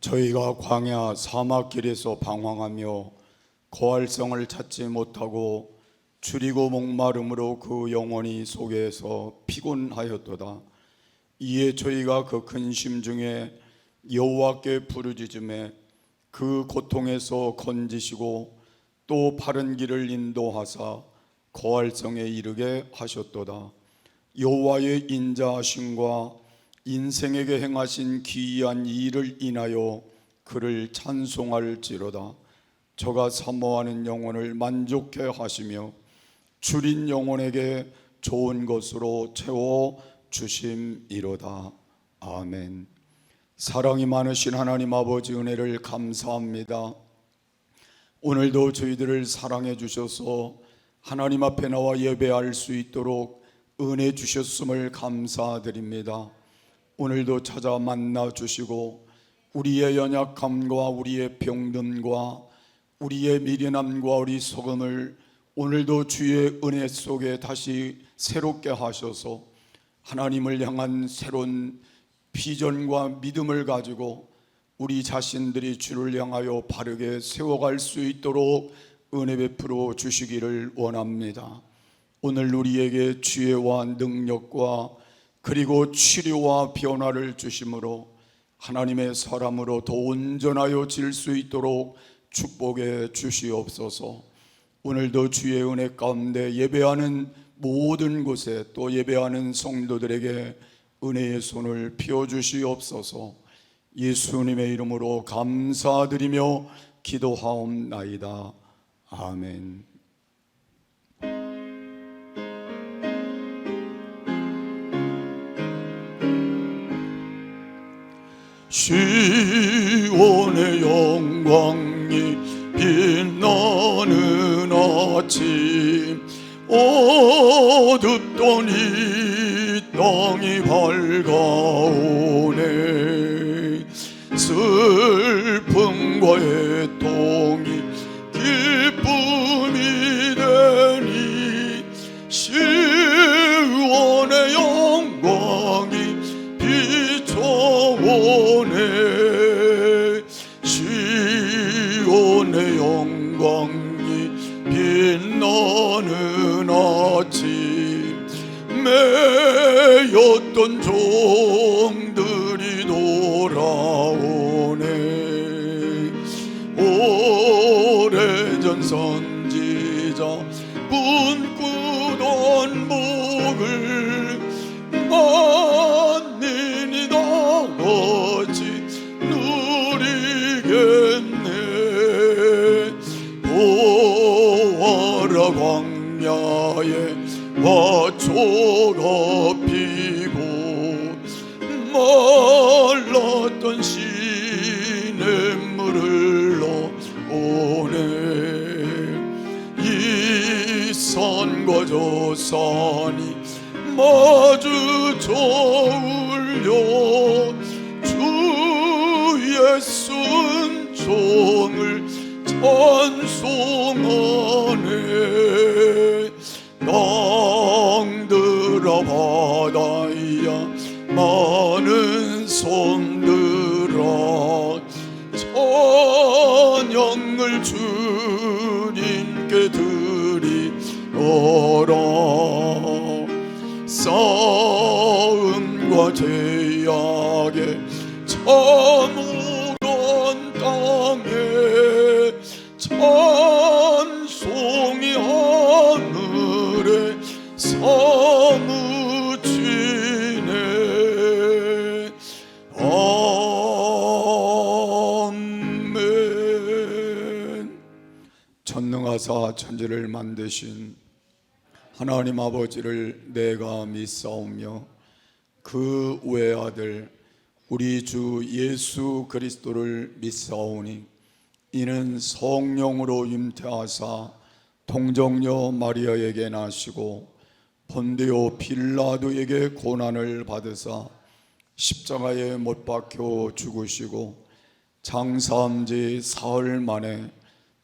저희가 광야 사막길에서 방황하며 거할성을 찾지 못하고 줄이고 목마름으로 그 영혼이 속에서 피곤하였도다. 이에 저희가 그 근심 중에 여호와께 부르짖음에 그 고통에서 건지시고 또 바른 길을 인도하사 거할성에 이르게 하셨도다. 여호와의 인자하심과 인생에게 행하신 기이한 일을 인하여 그를 찬송할지로다. 저가 사모하는 영혼을 만족해 하시며 줄인 영혼에게 좋은 것으로 채워 주심이로다. 아멘. 사랑이 많으신 하나님 아버지, 은혜를 감사합니다. 오늘도 저희들을 사랑해 주셔서 하나님 앞에 나와 예배할 수 있도록 은혜 주셨음을 감사드립니다. 오늘도 찾아 만나 주시고 우리의 연약함과 우리의 병듦과 우리의 미련함과 우리 속음을 오늘도 주의 은혜 속에 다시 새롭게 하셔서 하나님을 향한 새로운 비전과 믿음을 가지고 우리 자신들이 주를 향하여 바르게 세워갈 수 있도록 은혜 베풀어 주시기를 원합니다. 오늘 우리에게 지혜와 능력과 그리고 치료와 변화를 주심으로 하나님의 사람으로 더 온전하여 질 수 있도록 축복해 주시옵소서. 오늘도 주의 은혜 가운데 예배하는 모든 곳에 또 예배하는 성도들에게 은혜의 손을 펴주시옵소서. 예수님의 이름으로 감사드리며 기도하옵나이다. 아멘. 시온의 영광이 빛나는 아침, 어둡던 이 땅이 밝아오네. 슬픔과 애통이 기쁨이 되니 시온의 영광이 비춰오네. 시온의 영광이 빛나는 아침, 매였던 종들이 돌아오네. 오래전 선지자 꿈꾸던 복을 만민이 다 같이 누리겠네. 보아라, 광야에 화초가 피고 말랐던 시냇물을 흘러오네. 이 산과 저 산이 마주 저울려 주의 순종을 찬송하네. 땅들아 바다야 많은 손들아 찬양을 주님께 드리어라. 싸움과 제약에 참으던 땅에 찬송이 하늘에 사무치네. 아멘. 전능하사 천지를 만드신 하나님 아버지를 내가 믿사오며 그 외아들 우리 주 예수 그리스도를 믿사오니 이는 성령으로 잉태하사 동정녀 마리아에게 나시고 본디오 빌라도에게 고난을 받으사 십자가에 못 박혀 죽으시고 장사한 지 사흘 만에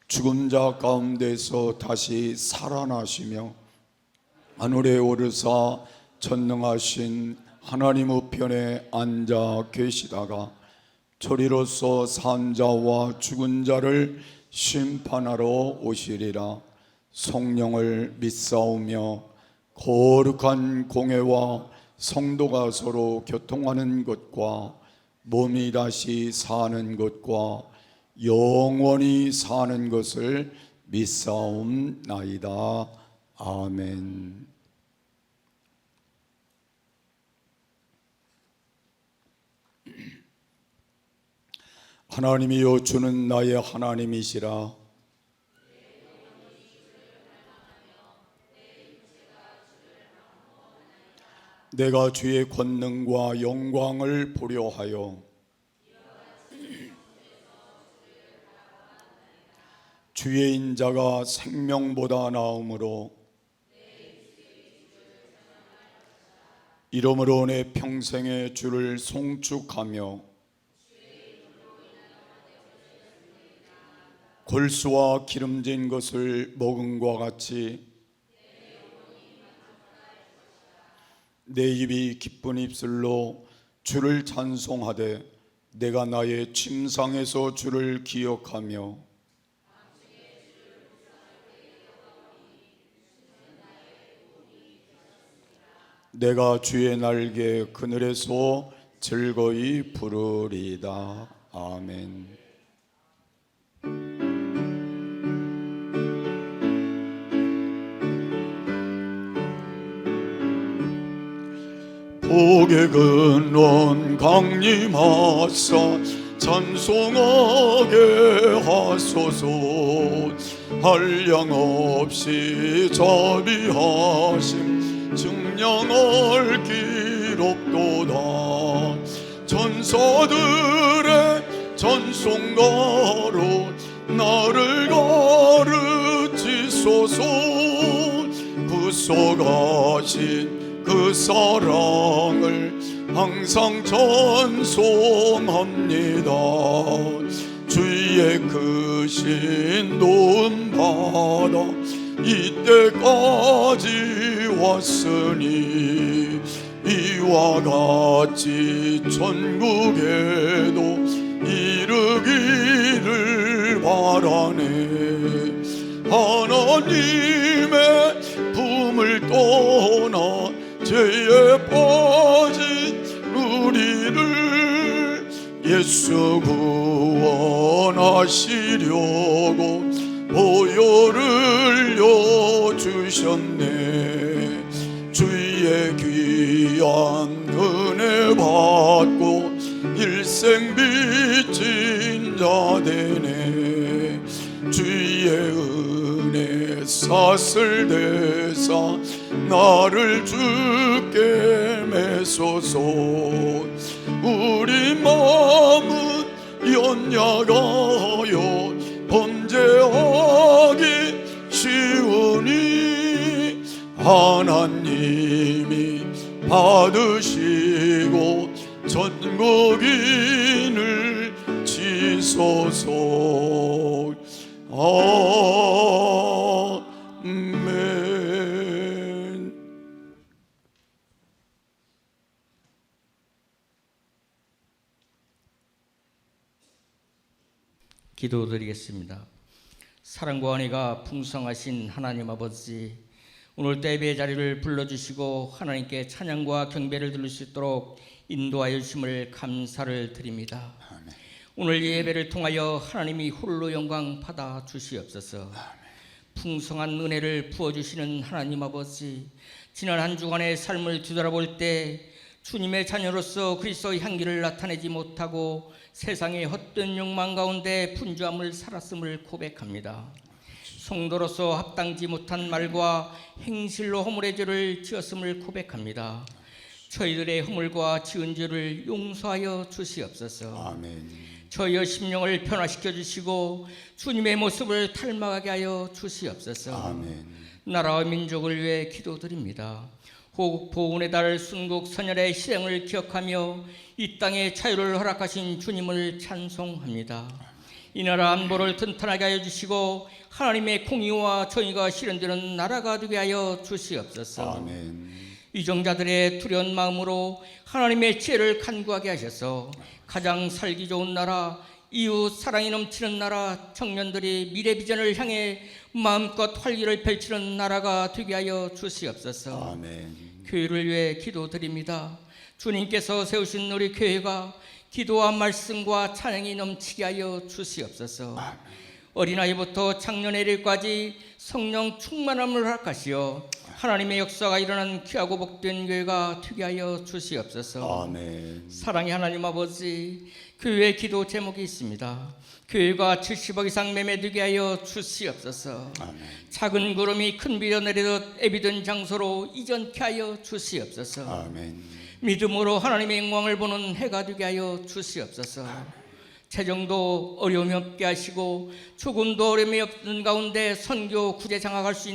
죽은 자 가운데서 다시 살아나시며 하늘에 오르사 전능하신 하나님 우편에 앉아 계시다가 저리로서 산 자와 죽은 자를 심판하러 오시리라. 성령을 믿사오며 거룩한 공회와 성도가 서로 교통하는 것과 몸이 다시 사는 것과 영원히 사는 것을 믿사옵나이다. 아멘. 하나님이여, 주는 나의 하나님이시라. 내가 주의 권능과 영광을 보려 하여 주의 인자가 생명보다 나음으로 이러므로 내 평생에 주를 송축하며 골수와 기름진 것을 먹음과 같이 내 입이 기쁜 입술로 주를 찬송하되 내가 나의 침상에서 주를 기억하며 내가 주의 날개 그늘에서 즐거이 부르리다. 아멘. 복의 근원 강림하사 찬송하게 하소서. 한량없이 자비하심 증량할 길 없도다. 천사들의 찬송가로 나를 가르치소서. 구속하신 그 사랑을 항상 찬송합니다. 주의 크신 도움 받아 이때까지 왔으니 이와 같이 천국에도 이르기를 바라네. 하나님의 품을 떠나 죄에 빠진 우리를 예수 구원하시려고 보혈을 여주셨네. 주의 귀한 은혜 받고 일생 빚진 자 되네. 주의 은혜 삿을 대사 나를 주께 매소서. 우리 마음은 연약하여 범죄하기 쉬우니 하나님이 받으시고 전국인을 지소서. 아멘. 기도드리겠습니다. 사랑과 은혜가 풍성하신 하나님 아버지, 오늘 예배의 자리를 불러주시고 하나님께 찬양과 경배를 드릴 수 있도록 인도하여 주심을 감사를 드립니다. 아멘. 오늘 예배를 통하여 하나님이 홀로 영광 받아 주시옵소서. 아멘. 풍성한 은혜를 부어주시는 하나님 아버지, 지난 한 주간의 삶을 뒤돌아볼 때 주님의 자녀로서 그리스도의 향기를 나타내지 못하고 세상의 헛된 욕망 가운데 분주함을 살았음을 고백합니다. 성도로서 합당지 못한 말과 행실로 허물의 죄를 지었음을 고백합니다. 저희들의 허물과 지은 죄를 용서하여 주시옵소서. 아멘. 저희의 심령을 변화시켜 주시고 주님의 모습을 닮아가게 하여 주시옵소서. 아멘. 나라와 민족을 위해 기도드립니다. 보훈의 달 순국 선열의 실행을 기억하며 이 땅에 자유를 허락하신 주님을 찬송합니다. 이 나라 안보를 튼튼하게 하여 주시고 하나님의 공의와 정의가 실현되는 나라가 되게 하여 주시옵소서. 아멘. 위정자들의 두려운 마음으로 하나님의 지혜를 간구하게 하셔서 가장 살기 좋은 나라, 이웃 사랑이 넘치는 나라, 청년들이 미래 비전을 향해 마음껏 활기를 펼치는 나라가 되게 하여 주시옵소서. 아멘. 교회를 위해 기도드립니다. 주님께서 세우신 우리 교회가 기도와 말씀과 찬양이 넘치게 하여 주시옵소서. 어린아이부터 청년애들까지 성령 충만함을 허락하시어 하나님의 역사가 일어난 귀하고 복된 교회가 되게 하여 주시옵소서. 아멘. 사랑의 하나님 아버지, 교회의 기도 제목이 있습니다. 교회가 70억 이상 매매되게 하여 주시옵소서. 아멘. 작은 구름이 큰 비로 내리듯 애비된 장소로 이전케 하여 주시옵소서. 아멘. 믿음으로 하나님의 영광을 보는 해가 되게 하여 주시옵소서. 재정도 어려움이 없게 하시고 조금도 어려움이 없는 가운데 선교 구제 장악할 수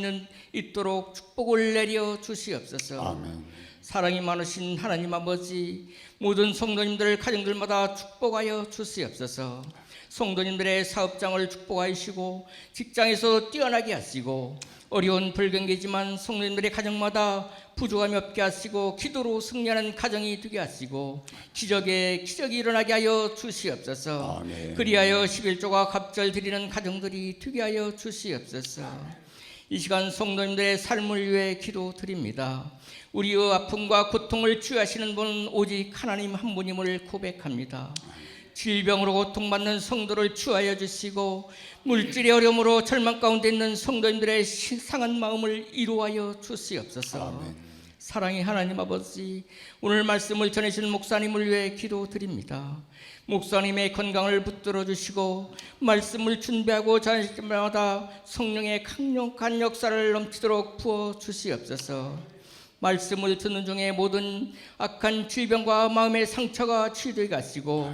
있도록 축복을 내려 주시옵소서. 아멘. 사랑이 많으신 하나님 아버지, 모든 성도님들 가정들마다 축복하여 주시옵소서. 성도님들의 사업장을 축복하시고 직장에서 뛰어나게 하시고 어려운 불경기지만 성도님들의 가정마다 부족함이 없게 하시고 기도로 승리하는 가정이 되게 하시고 기적이 일어나게 하여 주시옵소서. 아멘. 그리하여 11조가 갑절 드리는 가정들이 되게 하여 주시옵소서. 이 시간 성도님들의 삶을 위해 기도드립니다. 우리의 아픔과 고통을 치유하시는 분은 오직 하나님 한 분임을 고백합니다. 질병으로 고통받는 성도를 치유하여 주시고 물질의 어려움으로 절망 가운데 있는 성도님들의 상한 마음을 이루하여 주시옵소서. 아멘. 사랑의 하나님 아버지, 오늘 말씀을 전해주신 목사님을 위해 기도드립니다. 목사님의 건강을 붙들어 주시고 말씀을 준비하고 전할 때마다 성령의 강력한 역사를 넘치도록 부어 주시옵소서. 말씀을 듣는 중에 모든 악한 질병과 마음의 상처가 치유되게 하시고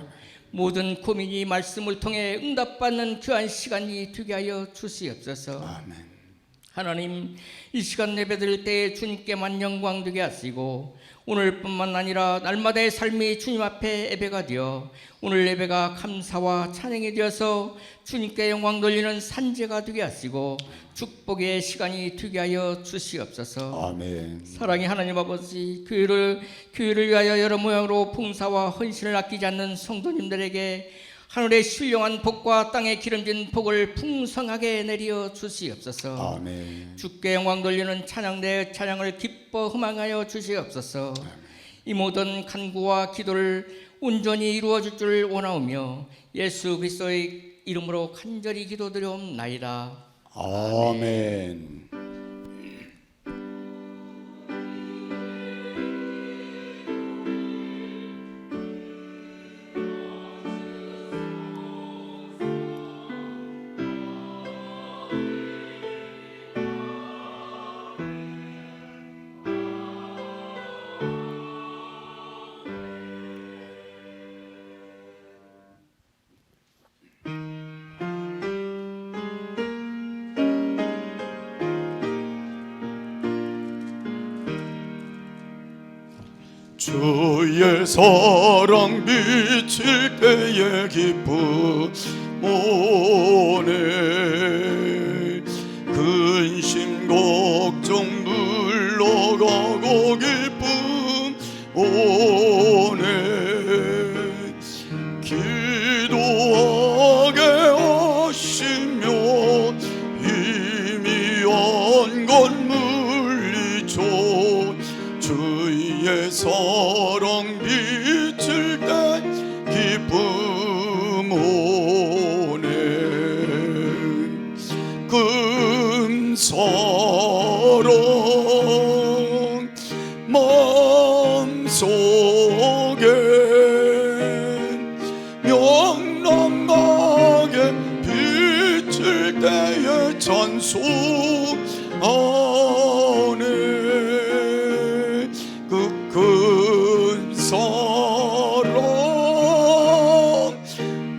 모든 고민이 말씀을 통해 응답받는 귀한 시간이 되게 하여 주시옵소서. 아멘. 하나님, 이 시간 예배드릴 때 주님께만 영광 되게 하시고 오늘뿐만 아니라 날마다의 삶이 주님 앞에 예배가 되어 오늘 예배가 감사와 찬양이 되어서 주님께 영광 돌리는 산재가 되게 하시고 축복의 시간이 되게 하여 주시옵소서. 아멘. 사랑의 하나님 아버지, 교회를 위하여 여러 모양으로 봉사와 헌신을 아끼지 않는 성도님들에게 하늘의 신령한 복과 땅에 기름진 복을 풍성하게 내려 주시옵소서. 아멘. 주께 영광 돌리는 찬양대의 찬양을 기뻐 흠망하여 주시옵소서. 이 모든 간구와 기도를 온전히 이루어 줄 줄 원하오며 예수 그리스도의 이름으로 간절히 기도드리옵나이다. 아멘. 주의 사랑 비칠 때의 기쁨 오네 근심 걱정 물러가고 기쁨 오네 기도하게 하시며 희미한 것 물리쳐 주의 사랑 비칠 때 기쁨 오네 금사랑 마음속에 명랑하게 비칠 때의 찬송 안에 큰 사랑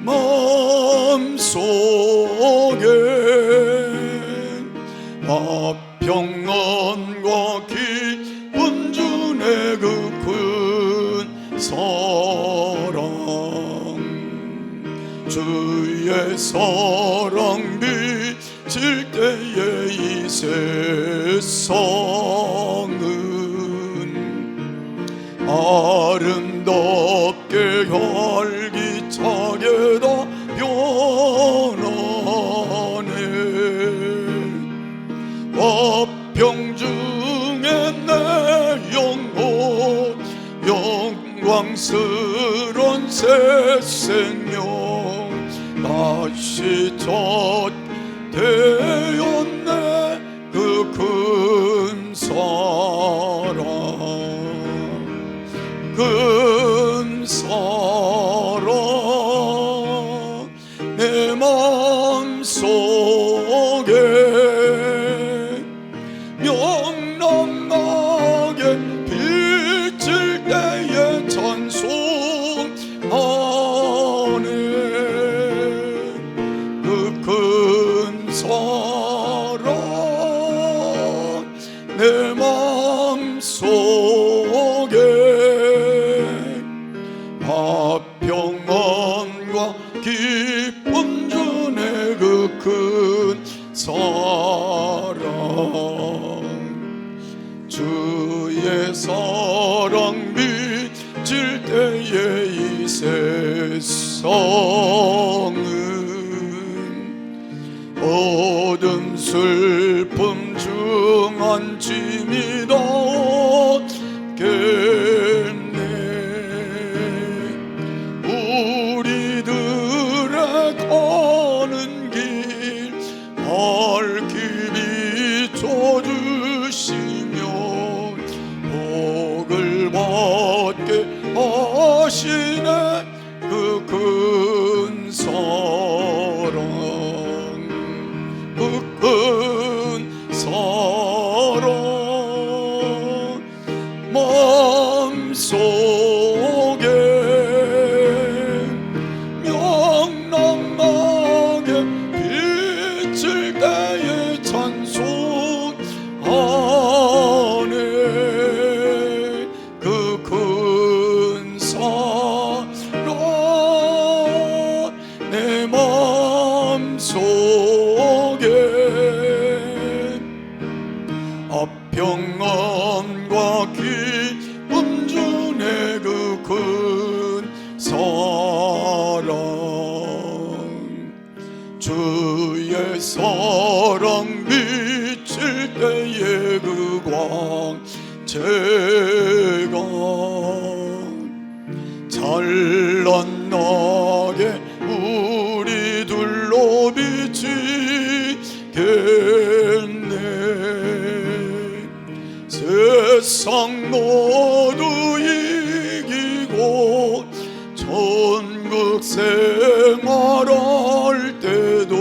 마음속에 평안과 기쁨 주네 그 큰 사랑 주의 사랑 비칠 때에 이 세상은 새 생명 다시 젖되었네. 그 큰 사랑, 큰 사랑 내 마음속에 명랑하게 비칠 때에 찬송하네. 그 큰 사랑 내 마음속에 평안과 기쁨 주네. 그 큰 사랑, 주의 사랑 비칠 때에 이 세상은 모든 슬픔 중한 짐이 낫겠네. 우리들의 가는 길 밝히 비춰주시며 복을 받게 하시네. 그 큰 사랑, 그 큰 사랑 마음속에 명랑하게 비칠 때에 찬송하네. 그 큰 사랑 내 마음속에 평안과 기쁨 주네. 그 큰 사랑, 주의 사랑 비칠 때에 그 광채가 찬란하게 우리들로 비치겠네. 세상 모두 이기고 천국 생활할 때도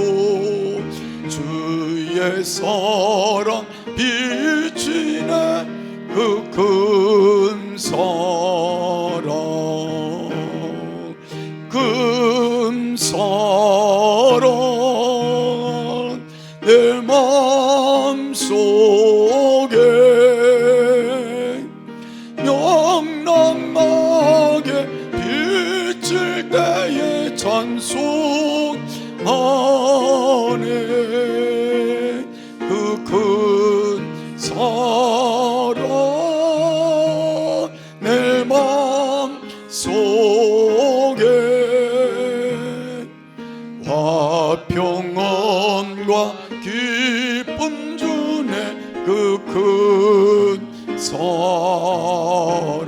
주의 사랑 비치네. 그 큰 사랑, 큰 사랑 내 마음속에 명랑하게 비칠 때에 찬송하네. 그 큰 사랑 내 마음속에 화평안과 기쁨 주네. 그 큰 사랑.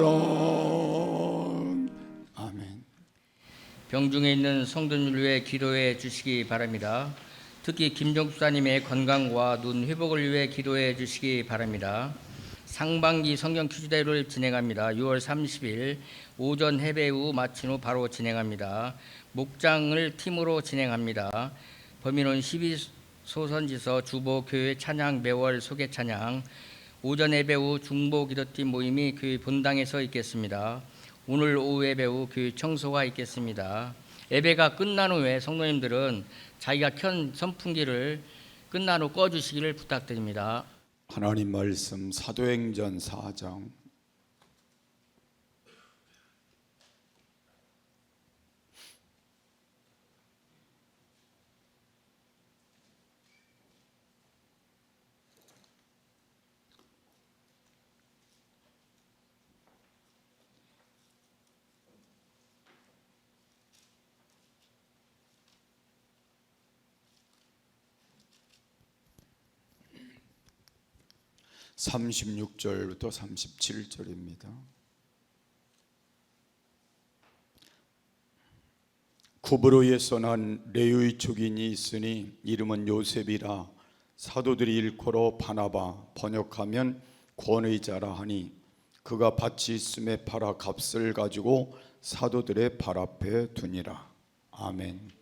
아멘. 병중에 있는 성도님을 위해 기도해 주시기 바랍니다. 특히 김종수사님의 건강과 눈 회복을 위해 기도해 주시기 바랍니다. 상반기 성경 퀴즈대회를 진행합니다. 6월 30일 오전 해배 후 마친 후 바로 진행합니다. 목장을 팀으로 진행합니다. 범인은 12소선지서 주보 교회 찬양 매월 소개 찬양, 오전 예배 후 중보 기도팀 모임이 교회 본당에서 있겠습니다. 오늘 오후 예배 후 교회 청소가 있겠습니다. 예배가 끝난 후에 성도님들은 자기가 켠 선풍기를 끝난 후 꺼주시기를 부탁드립니다. 하나님 말씀 사도행전 4장 (36절부터) (37절입니다) 구브로에서 난 레위 족인이 있으니 이름은 요셉이라. 사도들이 일컬어 바나바, 번역하면 권의 자라 하니, 그가 밭이 있음에 팔아 값을 가지고 사도들의 발 앞에 두니라. 아멘.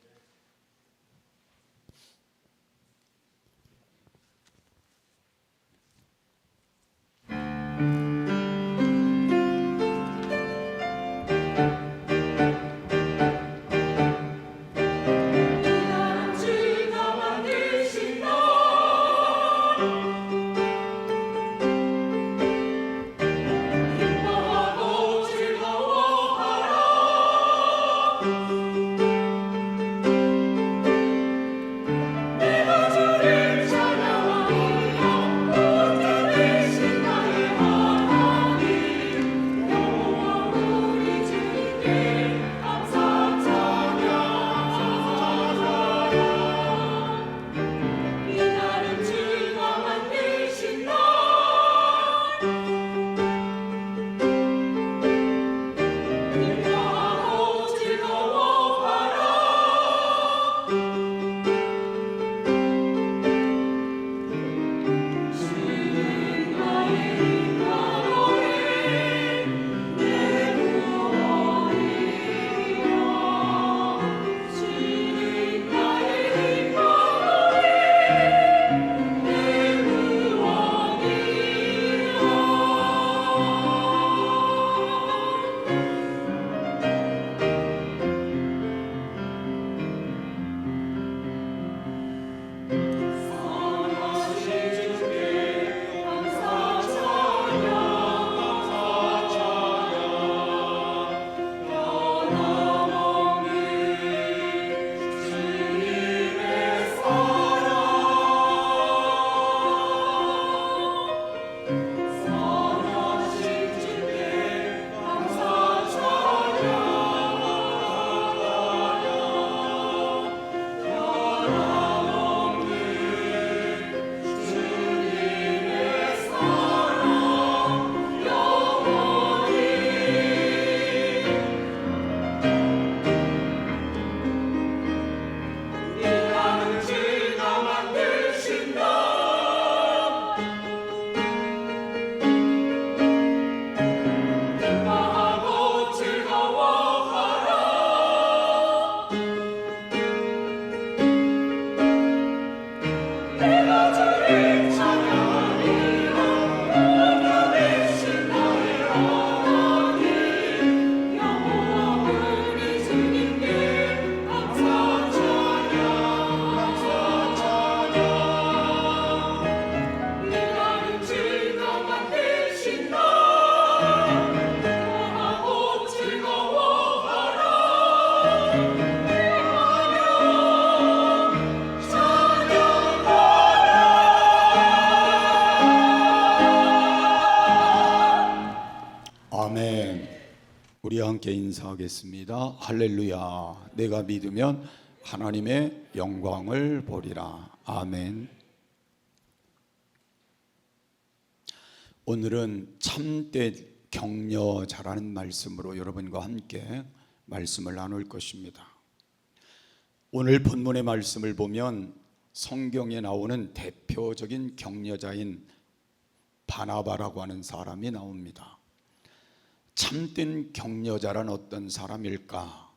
아멘. 우리 함께 인사하겠습니다. 할렐루야. 내가 믿으면 하나님의 영광을 보리라. 아멘. 오늘은 참된 격려자라는 말씀으로 여러분과 함께 말씀을 나눌 것입니다. 오늘 본문의 말씀을 보면 성경에 나오는 대표적인 격려자인 바나바라고 하는 사람이 나옵니다. 참된 격려자란 어떤 사람일까?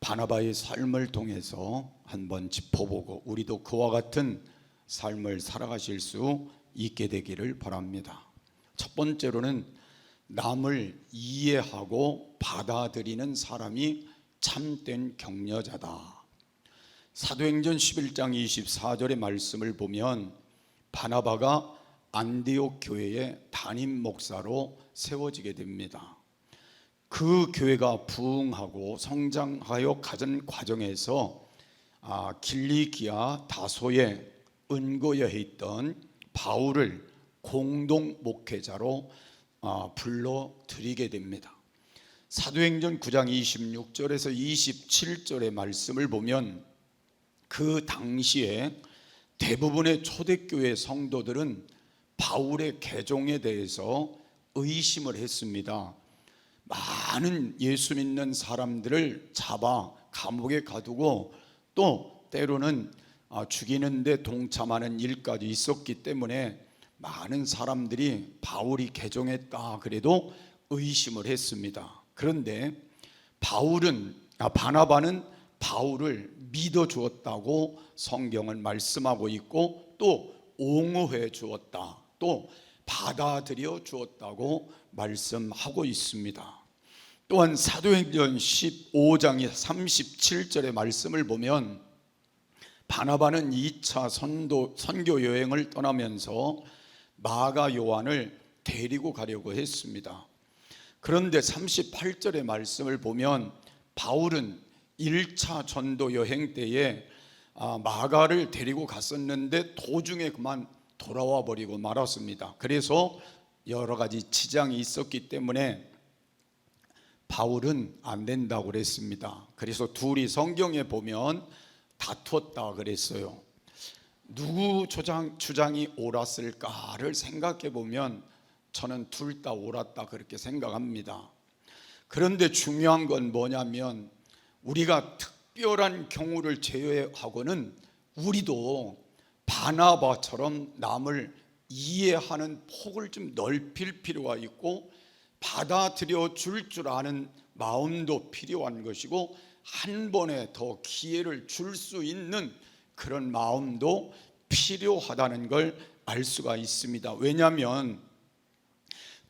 바나바의 삶을 통해서 한번 짚어보고 우리도 그와 같은 삶을 살아가실 수 있게 되기를 바랍니다. 첫 번째로는 남을 이해하고 받아들이는 사람이 참된 격려자다. 사도행전 11장 24절의 말씀을 보면 바나바가 안디옥 교회의 담임 목사로 세워지게 됩니다. 그 교회가 부흥하고 성장하여 가는 과정에서 길리기아 다소에 은거해 있던 바울을 공동 목회자로 불러들이게 됩니다. 사도행전 9장 26절에서 27절의 말씀을 보면 그 당시에 대부분의 초대교회 성도들은 바울의 개종에 대해서 의심을 했습니다. 많은 예수 믿는 사람들을 잡아 감옥에 가두고 또 때로는 죽이는데 동참하는 일까지 있었기 때문에 많은 사람들이 바울이 개종했다 그래도 의심을 했습니다. 그런데 바나바는 바울을 믿어 주었다고 성경은 말씀하고 있고 또 옹호해 주었다, 또 받아들여 주었다고 말씀하고 있습니다. 또한 사도행전 15장 37절의 말씀을 보면 바나바는 2차 선교 여행을 떠나면서 마가 요한을 데리고 가려고 했습니다. 그런데 38절의 말씀을 보면 바울은 1차 전도 여행 때에 마가를 데리고 갔었는데 도중에 그만 돌아와 버리고 말았습니다. 그래서 여러 가지 지장이 있었기 때문에 바울은 안 된다고 그랬습니다. 그래서 둘이 성경에 보면 다투었다 그랬어요. 누구 주장이 옳았을까를 생각해 보면 저는 둘 다 옳았다 그렇게 생각합니다. 그런데 중요한 건 뭐냐면 우리가 특별한 경우를 제외하고는 우리도 바나바처럼 남을 이해하는 폭을 좀 넓힐 필요가 있고 받아들여 줄 아는 마음도 필요한 것이고 한 번에 더 기회를 줄 수 있는 그런 마음도 필요하다는 걸 알 수가 있습니다. 왜냐하면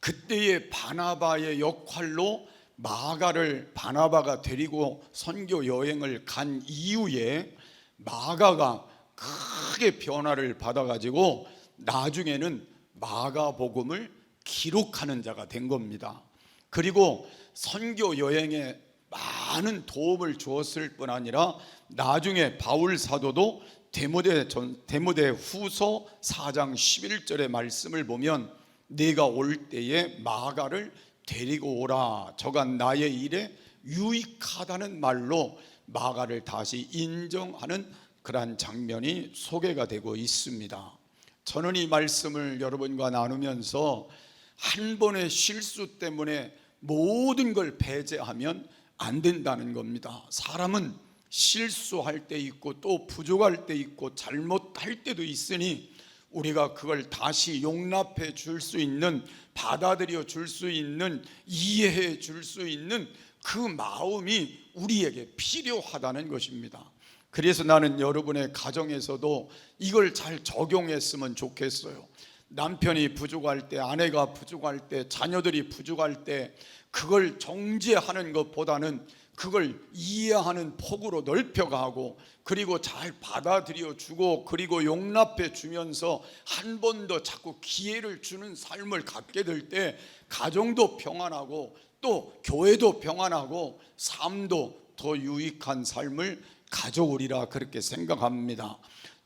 그때의 바나바의 역할로 마가를 바나바가 데리고 선교 여행을 간 이후에 마가가 크게 변화를 받아가지고 나중에는 마가복음을 기록하는 자가 된 겁니다. 그리고 선교 여행에 많은 도움을 주었을 뿐 아니라 나중에 바울 사도도 데모데 후서 4장 11절의 말씀을 보면 내가 올 때에 마가를 데리고 오라, 저가 나의 일에 유익하다는 말로 마가를 다시 인정하는 그러한 장면이 소개가 되고 있습니다. 저는 이 말씀을 여러분과 나누면서 한 번의 실수 때문에 모든 걸 배제하면 안 된다는 겁니다. 사람은 실수할 때 있고 또 부족할 때 있고 잘못할 때도 있으니 우리가 그걸 다시 용납해 줄 수 있는, 받아들여 줄 수 있는, 이해해 줄 수 있는 그 마음이 우리에게 필요하다는 것입니다. 그래서 나는 여러분의 가정에서도 이걸 잘 적용했으면 좋겠어요. 남편이 부족할 때, 아내가 부족할 때, 자녀들이 부족할 때 그걸 정죄하는 것보다는 그걸 이해하는 폭으로 넓혀가고 그리고 잘 받아들여 주고 그리고 용납해 주면서 한 번 더 자꾸 기회를 주는 삶을 갖게 될 때 가정도 평안하고 또 교회도 평안하고 삶도 더 유익한 삶을 가져오리라 그렇게 생각합니다.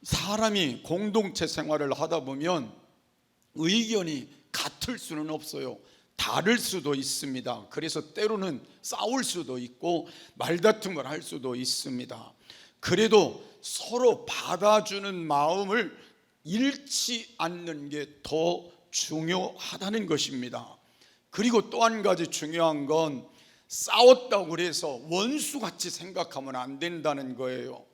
사람이 공동체 생활을 하다 보면 의견이 같을 수는 없어요. 다를 수도 있습니다. 그래서 때로는 싸울 수도 있고 말다툼을 할 수도 있습니다. 그래도 서로 받아주는 마음을 잃지 않는 게 더 중요하다는 것입니다. 그리고 또 한 가지 중요한 건 싸웠다고 그래서 원수같이 생각하면 안 된다는 거예요.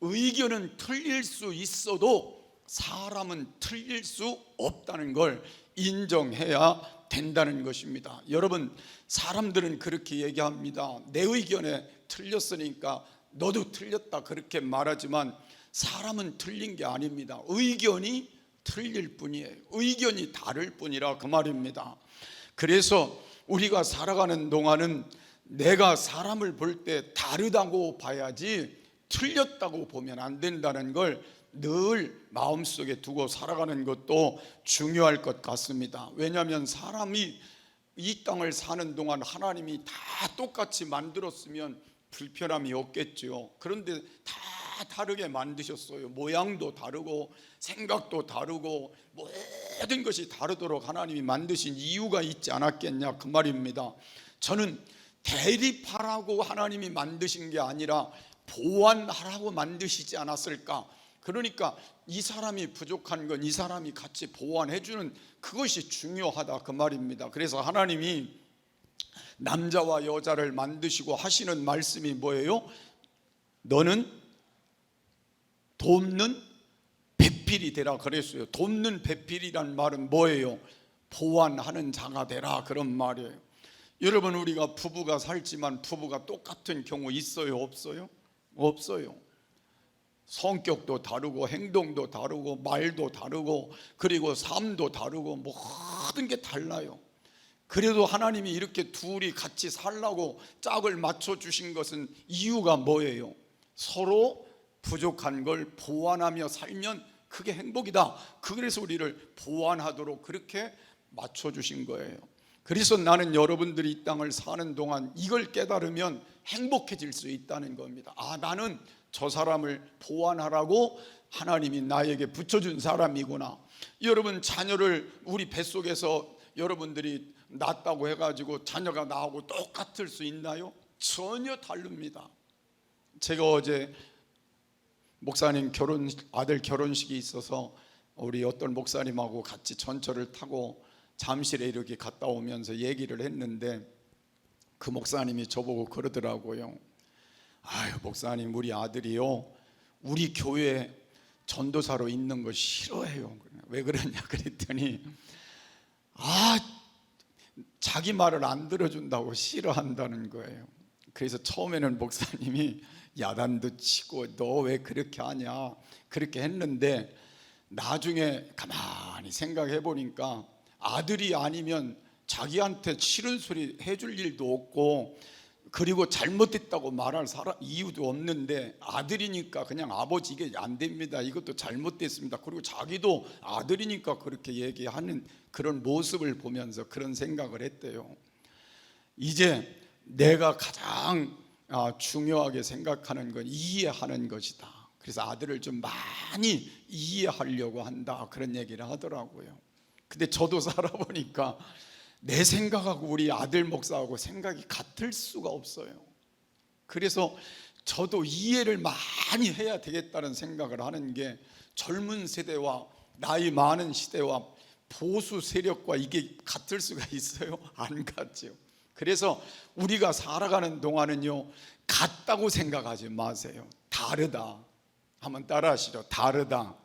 의견은 틀릴 수 있어도 사람은 틀릴 수 없다는 걸 인정해야 된다는 것입니다. 여러분, 사람들은 그렇게 얘기합니다. 내 의견에 틀렸으니까 너도 틀렸다 그렇게 말하지만 사람은 틀린 게 아닙니다. 의견이 틀릴 뿐이에요. 의견이 다를 뿐이라 그 말입니다. 그래서 우리가 살아가는 동안은 내가 사람을 볼 때 다르다고 봐야지 틀렸다고 보면 안 된다는 걸 늘 마음속에 두고 살아가는 것도 중요할 것 같습니다. 왜냐하면 사람이 이 땅을 사는 동안 하나님이 다 똑같이 만들었으면 불편함이 없겠죠. 그런데 다 다르게 만드셨어요. 모양도 다르고 생각도 다르고 모든 것이 다르도록 하나님이 만드신 이유가 있지 않았겠냐 그 말입니다. 저는 대립하라고 하나님이 만드신 게 아니라 보완하라고 만드시지 않았을까. 그러니까 이 사람이 부족한 건 이 사람이 같이 보완해 주는 그것이 중요하다 그 말입니다. 그래서 하나님이 남자와 여자를 만드시고 하시는 말씀이 뭐예요? 너는 돕는 배필이 되라 그랬어요. 돕는 배필이란 말은 뭐예요? 보완하는 자가 되라, 그런 말이에요. 여러분, 우리가 부부가 살지만 부부가 똑같은 경우 있어요, 없어요? 없어요. 성격도 다르고 행동도 다르고 말도 다르고 그리고 삶도 다르고 모든 게 달라요. 그래도 하나님이 이렇게 둘이 같이 살라고 짝을 맞춰 주신 것은 이유가 뭐예요? 서로 부족한 걸 보완하며 살면 그게 행복이다. 그래서 우리를 보완하도록 그렇게 맞춰 주신 거예요. 그래서 나는 여러분들이 이 땅을 사는 동안 이걸 깨달으면 행복해질 수 있다는 겁니다. 아, 나는 저 사람을 보완하라고 하나님이 나에게 붙여준 사람이구나. 여러분, 자녀를 우리 뱃속에서 여러분들이 낳았다고 해가지고 자녀가 나하고 똑같을 수 있나요? 전혀 다릅니다. 제가 어제 목사님 아들 결혼식이 있어서 우리 어떤 목사님하고 같이 전철을 타고 잠실에 이렇게 갔다 오면서 얘기를 했는데 그 목사님이 저보고 그러더라고요. 아유, 목사님, 우리 아들이요, 우리 교회 전도사로 있는 거 싫어해요. 왜 그러냐 그랬더니 자기 말을 안 들어준다고 싫어한다는 거예요. 그래서 처음에는 목사님이 야단도 치고 너 왜 그렇게 하냐 그렇게 했는데 나중에 가만히 생각해 보니까 아들이 아니면 자기한테 싫은 소리 해줄 일도 없고 그리고 잘못됐다고 말할 이유도 없는데 아들이니까 그냥 아버지 이게 안 됩니다, 이것도 잘못됐습니다, 그리고 자기도 아들이니까 그렇게 얘기하는 그런 모습을 보면서 그런 생각을 했대요. 이제 내가 가장 중요하게 생각하는 건 이해하는 것이다. 그래서 아들을 좀 많이 이해하려고 한다, 그런 얘기를 하더라고요. 근데 저도 살아보니까 내 생각하고 우리 아들 목사하고 생각이 같을 수가 없어요. 그래서 저도 이해를 많이 해야 되겠다는 생각을 하는 게, 젊은 세대와 나이 많은 시대와 보수 세력과 이게 같을 수가 있어요? 안 같죠. 그래서 우리가 살아가는 동안은요, 같다고 생각하지 마세요. 다르다. 한번 따라하시죠. 다르다.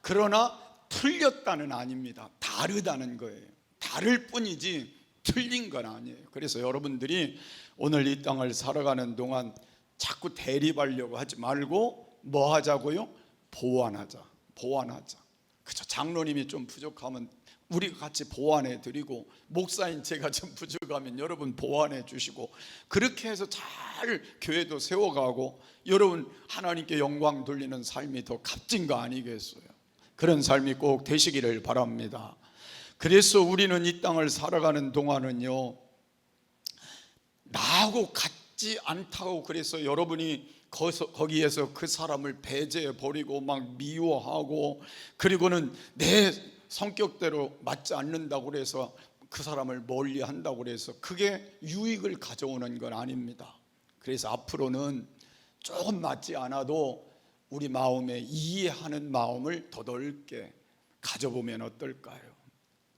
그러나 틀렸다는 아닙니다. 다르다는 거예요. 다를 뿐이지 틀린 건 아니에요. 그래서 여러분들이 오늘 이 땅을 살아가는 동안 자꾸 대립하려고 하지 말고 뭐 하자고요? 보완하자. 그죠? 장로님이 좀 부족하면 우리가 같이 보완해 드리고, 목사인 제가 좀 부족하면 여러분 보완해 주시고, 그렇게 해서 잘 교회도 세워가고 여러분 하나님께 영광 돌리는 삶이 더 값진 거 아니겠어요? 그런 삶이 꼭 되시기를 바랍니다. 그래서 우리는 이 땅을 살아가는 동안은요, 나하고 같지 않다고 그래서 여러분이 거기에서 그 사람을 배제해 버리고 막 미워하고, 그리고는 내 성격대로 맞지 않는다고 그래서 그 사람을 멀리 한다고 그래서 그게 유익을 가져오는 건 아닙니다. 그래서 앞으로는 조금 맞지 않아도 우리 마음에 이해하는 마음을 더 넓게 가져보면 어떨까요?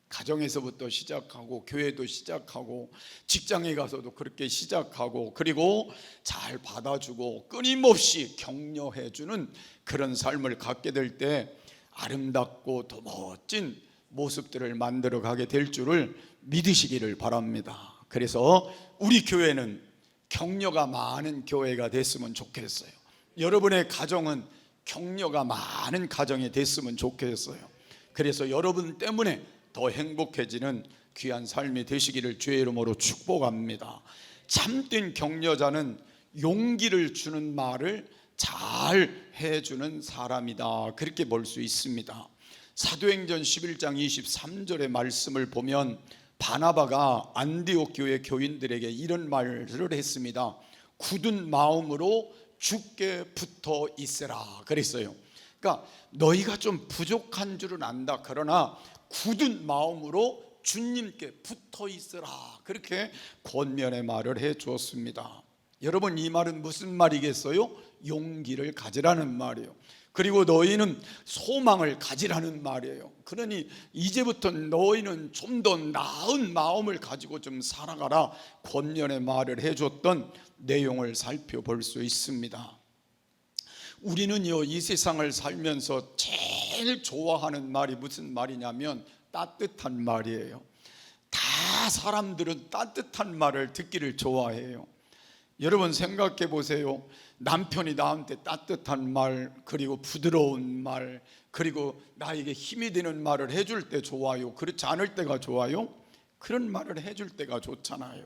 가정에서부터 시작하고 교회도 시작하고 직장에 가서도 그렇게 시작하고, 그리고 잘 받아주고 끊임없이 격려해주는 그런 삶을 갖게 될 때 아름답고 더 멋진 모습들을 만들어 가게 될 줄을 믿으시기를 바랍니다. 그래서 우리 교회는 격려가 많은 교회가 됐으면 좋겠어요. 여러분의 가정은 격려가 많은 가정이 됐으면 좋겠어요. 그래서 여러분 때문에 더 행복해지는 귀한 삶이 되시기를 주의 이름으로 축복합니다. 참된 격려자는 용기를 주는 말을 잘 해주는 사람이다, 그렇게 볼 수 있습니다. 사도행전 11장 23절의 말씀을 보면 바나바가 안디옥 교회 교인들에게 이런 말을 했습니다. 굳은 마음으로 주께 붙어 있으라 그랬어요. 그러니까 너희가 좀 부족한 줄은 안다, 그러나 굳은 마음으로 주님께 붙어 있으라, 그렇게 권면의 말을 해 주었습니다. 여러분, 이 말은 무슨 말이겠어요? 용기를 가지라는 말이에요. 그리고 너희는 소망을 가지라는 말이에요. 그러니 이제부터 너희는 좀 더 나은 마음을 가지고 좀 살아가라, 권면의 말을 해줬던 내용을 살펴볼 수 있습니다. 우리는요, 이 세상을 살면서 제일 좋아하는 말이 무슨 말이냐면 따뜻한 말이에요. 다 사람들은 따뜻한 말을 듣기를 좋아해요. 여러분 생각해 보세요. 남편이 나한테 따뜻한 말, 그리고 부드러운 말, 그리고 나에게 힘이 되는 말을 해줄 때 좋아요? 그렇지 않을 때가 좋아요? 그런 말을 해줄 때가 좋잖아요.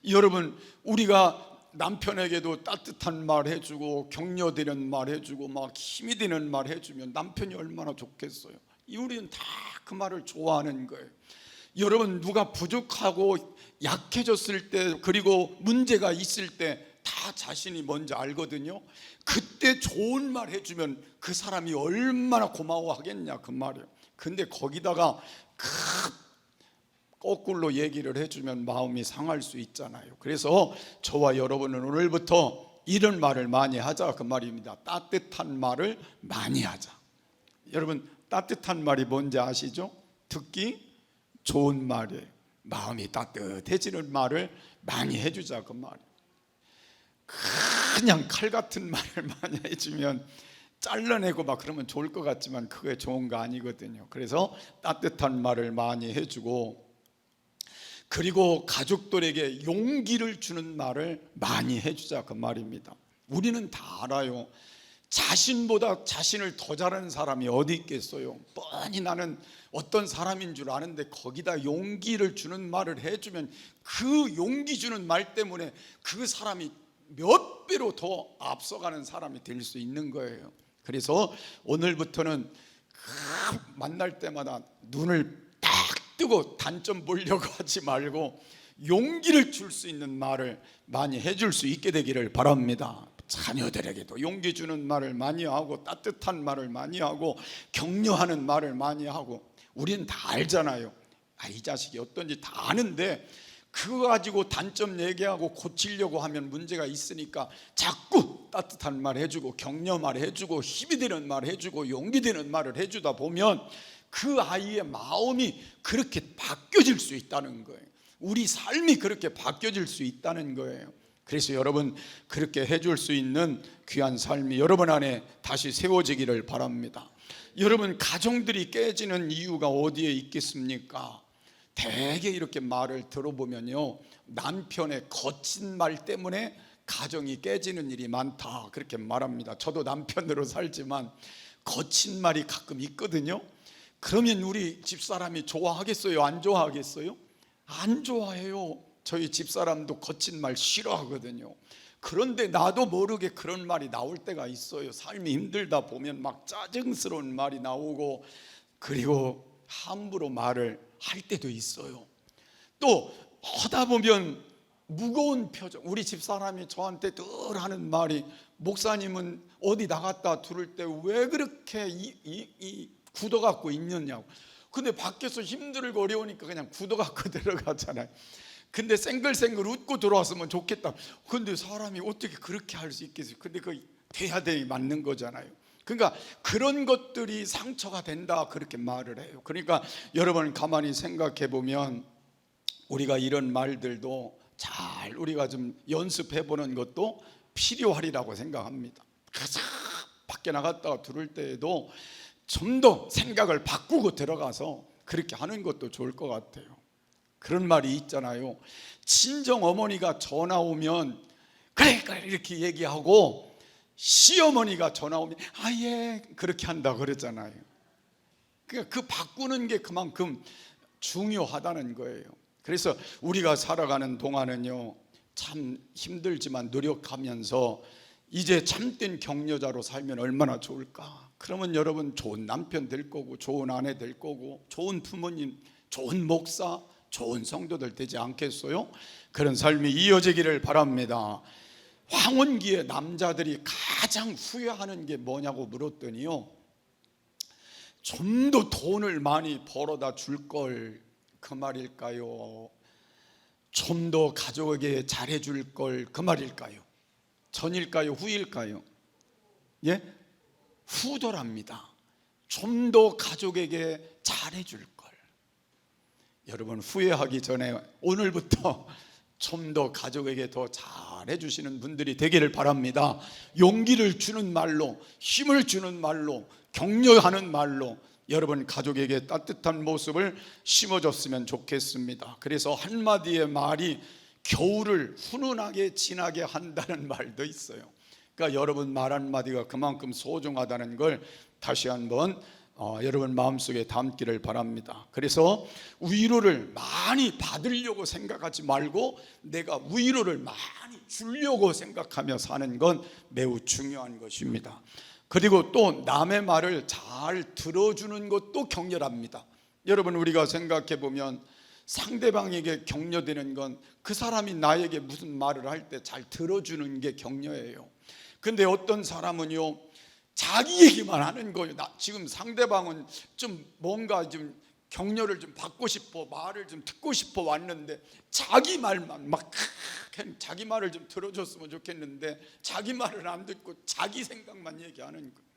여러분, 우리가 남편에게도 따뜻한 말 해주고 격려되는 말 해주고 막 힘이 되는 말 해주면 남편이 얼마나 좋겠어요. 우리는 다 그 말을 좋아하는 거예요. 여러분, 누가 부족하고 약해졌을 때, 그리고 문제가 있을 때 다 자신이 뭔지 알거든요. 그때 좋은 말 해주면 그 사람이 얼마나 고마워하겠냐, 그 말이에요. 근데 거기다가 거꾸로 얘기를 해주면 마음이 상할 수 있잖아요. 그래서 저와 여러분은 오늘부터 이런 말을 많이 하자, 그 말입니다. 따뜻한 말을 많이 하자. 여러분, 따뜻한 말이 뭔지 아시죠? 듣기 좋은 말이에요. 마음이 따뜻해지는 말을 많이 해주자, 그 말이에요. 그냥 칼 같은 말을 많이 해주면 잘라내고 막 그러면 좋을 것 같지만 그게 좋은 거 아니거든요. 그래서 따뜻한 말을 많이 해주고, 그리고 가족들에게 용기를 주는 말을 많이 해주자, 그 말입니다. 우리는 다 알아요. 자신보다 자신을 더 잘하는 사람이 어디 있겠어요. 뻔히 나는 어떤 사람인 줄 아는데 거기다 용기를 주는 말을 해주면 그 용기 주는 말 때문에 그 사람이 몇 배로 더 앞서가는 사람이 될 수 있는 거예요. 그래서 오늘부터는 만날 때마다 눈을 딱 뜨고 단점 보려고 하지 말고 용기를 줄 수 있는 말을 많이 해줄 수 있게 되기를 바랍니다. 자녀들에게도 용기 주는 말을 많이 하고 따뜻한 말을 많이 하고 격려하는 말을 많이 하고. 우리는 다 알잖아요. 이 자식이 어떤지 다 아는데 그거 가지고 단점 얘기하고 고치려고 하면 문제가 있으니까 자꾸 따뜻한 말 해주고 격려 말 해주고 힘이 되는 말 해주고 용기 되는 말을 해주다 보면 그 아이의 마음이 그렇게 바뀌어질 수 있다는 거예요. 우리 삶이 그렇게 바뀌어질 수 있다는 거예요. 그래서 여러분, 그렇게 해줄 수 있는 귀한 삶이 여러분 안에 다시 세워지기를 바랍니다. 여러분, 가정들이 깨지는 이유가 어디에 있겠습니까? 대개 이렇게 말을 들어보면요, 남편의 거친 말 때문에 가정이 깨지는 일이 많다, 그렇게 말합니다. 저도 남편으로 살지만 거친 말이 가끔 있거든요. 그러면 우리 집사람이 좋아하겠어요? 안 좋아하겠어요? 안 좋아해요. 저희 집사람도 거친 말 싫어하거든요. 그런데 나도 모르게 그런 말이 나올 때가 있어요. 삶이 힘들다 보면 막 짜증스러운 말이 나오고, 그리고 함부로 말을 할 때도 있어요. 또 하다 보면 무거운 표정. 우리 집사람이 저한테 늘 하는 말이, 목사님은 어디 나갔다 들을 때 왜 그렇게 굳어 갖고 있느냐고. 근데 밖에서 힘들고 어려우니까 그냥 굳어 갖고 들어가잖아요. 근데 생글생글 웃고 들어왔으면 좋겠다. 근데 사람이 어떻게 그렇게 할 수 있겠어요? 근데 그 돼야 돼 맞는 거잖아요. 그러니까 그런 것들이 상처가 된다, 그렇게 말을 해요. 그러니까 여러분 가만히 생각해 보면 우리가 이런 말들도 잘 우리가 좀 연습해 보는 것도 필요하리라고 생각합니다. 그래서 밖에 나갔다가 들을 때에도 좀 더 생각을 바꾸고 들어가서 그렇게 하는 것도 좋을 것 같아요. 그런 말이 있잖아요. 친정 어머니가 전화 오면 그래 이렇게 얘기하고, 시어머니가 전화 오면 예 그렇게 한다 그러잖아요. 그러니까 그 바꾸는 게 그만큼 중요하다는 거예요. 그래서 우리가 살아가는 동안은요, 참 힘들지만 노력하면서 이제 참된 격려자로 살면 얼마나 좋을까. 그러면 여러분 좋은 남편 될 거고, 좋은 아내 될 거고, 좋은 부모님, 좋은 목사, 좋은 성도들 되지 않겠어요? 그런 삶이 이어지기를 바랍니다. 황혼기에 남자들이 가장 후회하는 게 뭐냐고 물었더니요, 좀 더 돈을 많이 벌어다 줄 걸, 그 말일까요? 좀 더 가족에게 잘해줄 걸, 그 말일까요? 전일까요? 후일까요? 예? 후덜합니다. 좀 더 가족에게 잘해줄 걸. 여러분, 후회하기 전에 오늘부터 좀 더 가족에게 더 잘해주시는 분들이 되기를 바랍니다. 용기를 주는 말로, 힘을 주는 말로, 격려하는 말로 여러분 가족에게 따뜻한 모습을 심어줬으면 좋겠습니다. 그래서 한마디의 말이 겨울을 훈훈하게 지나게 한다는 말도 있어요. 그러니까 여러분 말 한마디가 그만큼 소중하다는 걸 다시 한번 여러분 마음속에 담기를 바랍니다. 그래서 위로를 많이 받으려고 생각하지 말고 내가 위로를 많이 주려고 생각하며 사는 건 매우 중요한 것입니다. 그리고 또 남의 말을 잘 들어주는 것도 격려랍니다. 여러분, 우리가 생각해 보면 상대방에게 격려되는 건 그 사람이 나에게 무슨 말을 할 때 잘 들어주는 게 격려예요. 근데 어떤 사람은요, 자기 얘기만 하는 거예요. 지금 상대방은 좀 뭔가 좀 격려를 좀 받고 싶어, 말을 좀 듣고 싶어 왔는데 자기 말만 막 자기 말을 좀 들어줬으면 좋겠는데 자기 말을 안 듣고 자기 생각만 얘기하는 거예요.